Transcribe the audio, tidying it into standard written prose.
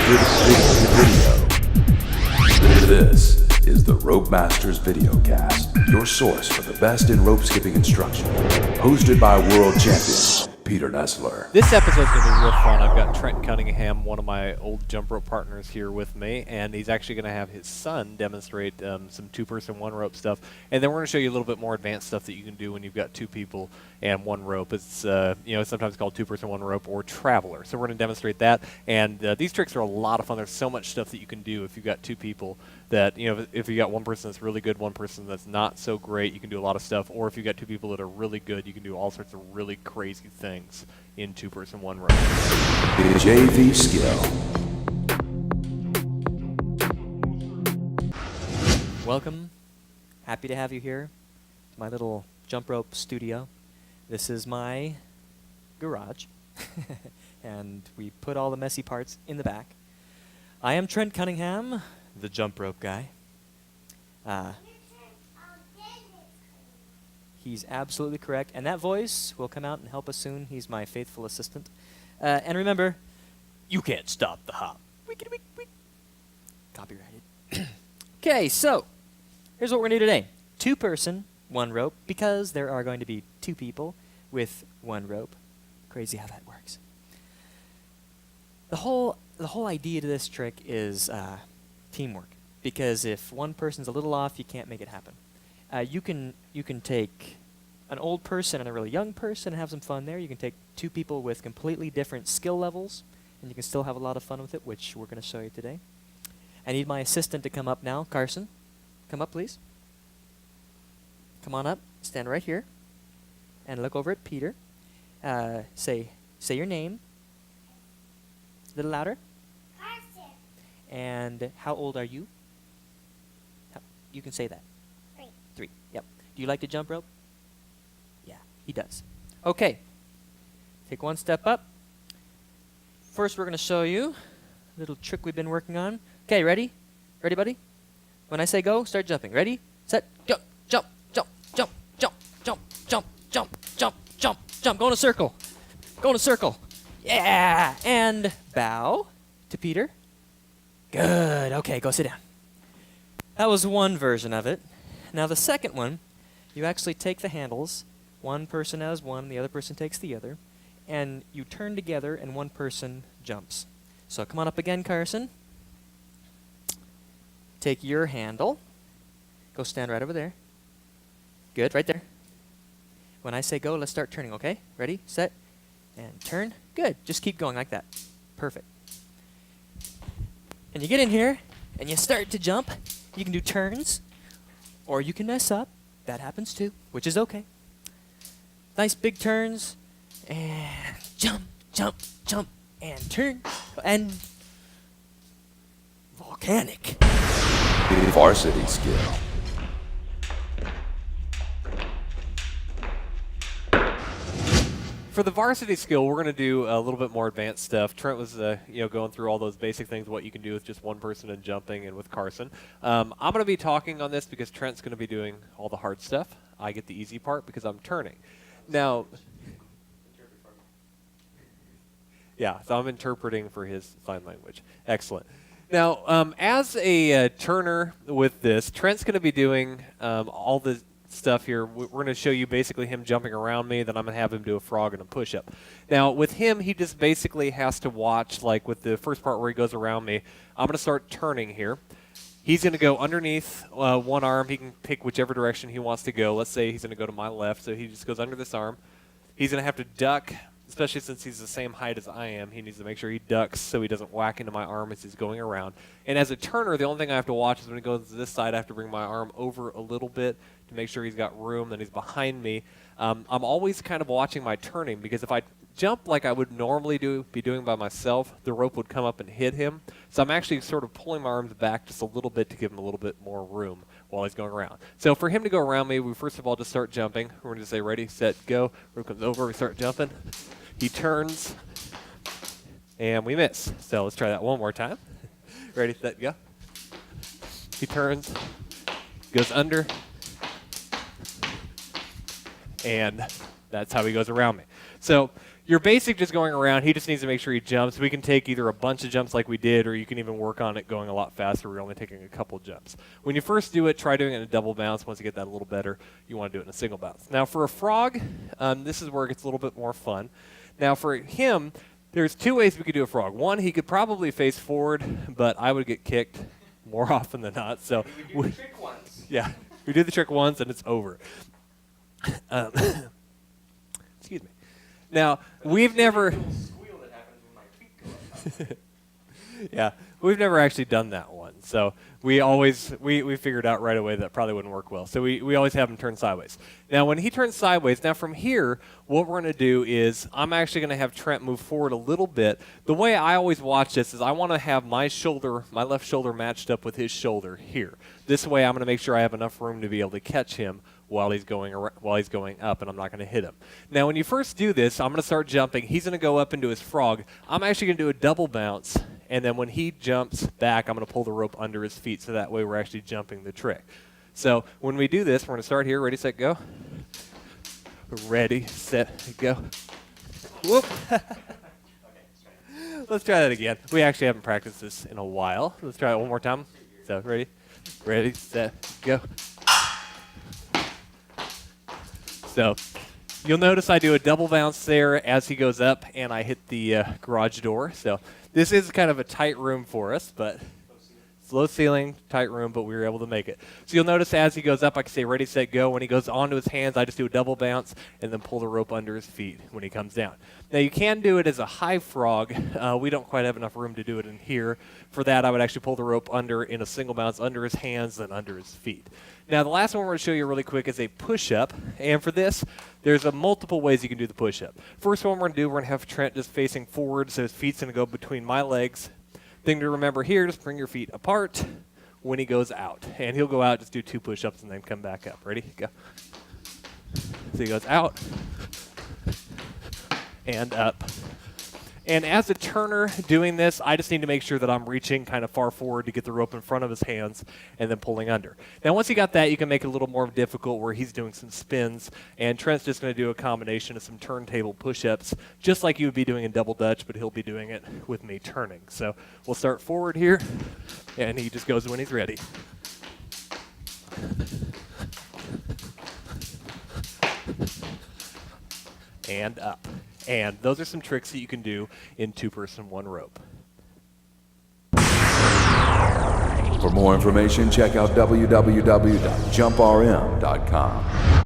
Video. This is the Rope Masters videoKast, your source for the best in rope skipping instruction. Hosted by world champion Peter Nessler. This episode's going to be real fun. I've got Trent Cunningham, one of my old jump rope partners, here with me, and he's actually going to have his son demonstrate some two-person one-rope stuff, and then we're going to show you a little bit more advanced stuff that you can do when you've got two people and one rope. It's it's sometimes called two-person one rope or traveler. So we're going to demonstrate that, and these tricks are a lot of fun. There's so much stuff that you can do if you've got two people. That, if you got one person that's really good, one person that's not so great, you can do a lot of stuff. Or if you got two people that are really good, you can do all sorts of really crazy things in two-person one rope. JV skill. Welcome. Happy to have you here. My little jump rope studio. This is my garage. And we put all the messy parts in the back. I am Trent Cunningham, the jump rope guy. He's absolutely correct. And that voice will come out and help us soon. He's my faithful assistant. And remember, you can't stop the hop. Copyrighted. Okay, so here's what we're going to do today. Two-person, one rope, because there are going to be two people with one rope. Crazy how that works. The whole idea to this trick is teamwork, because if one person's a little off, you can't make it happen. You can take an old person and a really young person and have some fun there. You can take two people with completely different skill levels, and you can still have a lot of fun with it, which we're going to show you today. I need my assistant to come up now. Carson, come up, please. Come on up. Stand right here, and look over at Peter. Say your name. A little louder. Carson. And how old are you? You can say that. 3. Yep. Do you like to jump rope? Yeah, he does. Okay. Take one step up. First, we're going to show you a little trick we've been working on. Okay, ready? Ready, buddy? When I say go, start jumping. Ready? Set, jump, jump, jump, jump, jump, jump, jump, jump, jump, jump, jump. Go in a circle. Go in a circle. Yeah! And bow to Peter. Good. Okay, go sit down. That was one version of it. Now the second one, you actually take the handles. One person has one, the other person takes the other. And you turn together and one person jumps. So come on up again, Carson. Take your handle. Go stand right over there. Good, right there. When I say go, let's start turning, okay? Ready, set, and turn. Good. Just keep going like that. Perfect. And you get in here, and you start to jump. You can do turns, or you can mess up. That happens too, which is okay. Nice big turns, and jump, jump, jump, and turn, and volcanic. Varsity skill. For the varsity skill, we're going to do a little bit more advanced stuff. Trent was, going through all those basic things, what you can do with just one person and jumping, and with Carson. I'm going to be talking on this because Trent's going to be doing all the hard stuff. I get the easy part because I'm turning. Now, yeah, so I'm interpreting for his sign language. Excellent. Now, as a turner with this, Trent's going to be doing all the stuff here. We're going to show you basically him jumping around me, then I'm going to have him do a frog and a push-up. Now, with him, he just basically has to watch, like with the first part where he goes around me, I'm going to start turning here. He's going to go underneath one arm. He can pick whichever direction he wants to go. Let's say he's going to go to my left, so he just goes under this arm. He's going to have to duck, especially since he's the same height as I am. He needs to make sure he ducks so he doesn't whack into my arm as he's going around. And as a turner, the only thing I have to watch is when he goes to this side, I have to bring my arm over a little bit to make sure he's got room, then he's behind me. I'm always kind of watching my turning, because if I jump like I would normally be doing by myself, the rope would come up and hit him. So I'm actually sort of pulling my arms back just a little bit to give him a little bit more room while he's going around. So for him to go around me, we first of all just start jumping. We're going to say ready, set, go. Rope comes over, we start jumping. He turns, and we miss. So let's try that one more time. Ready, set, go. He turns, goes under, and that's how he goes around me. So your basic just going around, he just needs to make sure he jumps. We can take either a bunch of jumps like we did, or you can even work on it going a lot faster. We're only taking a couple jumps. When you first do it, try doing it in a double bounce. Once you get that a little better, you want to do it in a single bounce. Now for a frog, this is where it gets a little bit more fun. Now for him, there's two ways we could do a frog. One, he could probably face forward, but I would get kicked more often than not. So We do the trick once. yeah, we do the trick once and it's over. Excuse me. Now, we've never... Squeal that happens when my feet go up. Yeah, we've never actually done that one. So we figured out right away that probably wouldn't work well. So we always have him turn sideways. Now, when he turns sideways, now from here, what we're going to do is I'm actually going to have Trent move forward a little bit. The way I always watch this is I want to have my left shoulder matched up with his shoulder here. This way, I'm going to make sure I have enough room to be able to catch him while he's going up, and I'm not going to hit him. Now, when you first do this, I'm going to start jumping. He's going to go up into his frog. I'm actually going to do a double bounce, and then when he jumps back, I'm going to pull the rope under his feet, so that way we're actually jumping the trick. So when we do this, we're going to start here. Ready, set, go. Ready, set, go. Whoop. Let's try that again. We actually haven't practiced this in a while. Let's try it one more time. So ready, set, go. So you'll notice I do a double bounce there as he goes up, and I hit the garage door. So this is kind of a tight room for us, but low ceiling, tight room, but we were able to make it. So you'll notice as he goes up, I can say ready, set, go. When he goes onto his hands, I just do a double bounce and then pull the rope under his feet when he comes down. Now you can do it as a high frog. We don't quite have enough room to do it in here. For that, I would actually pull the rope under in a single bounce under his hands, then under his feet. Now the last one we're going to show you really quick is a push-up. And for this, there's multiple ways you can do the push-up. First one we're going to do, we're going to have Trent just facing forward, so his feet's going to go between my legs. Thing to remember here, just bring your feet apart when he goes out. And he'll go out, just do 2 push-ups, and then come back up. Ready? Go. So he goes out and up. And as a turner doing this, I just need to make sure that I'm reaching kind of far forward to get the rope in front of his hands and then pulling under. Now, once you got that, you can make it a little more difficult where he's doing some spins, and Trent's just going to do a combination of some turntable push-ups, just like you would be doing in double Dutch, but he'll be doing it with me turning. So we'll start forward here, and he just goes when he's ready. And up. And those are some tricks that you can do in 2-person 1 rope. For more information, check out www.jumprm.com.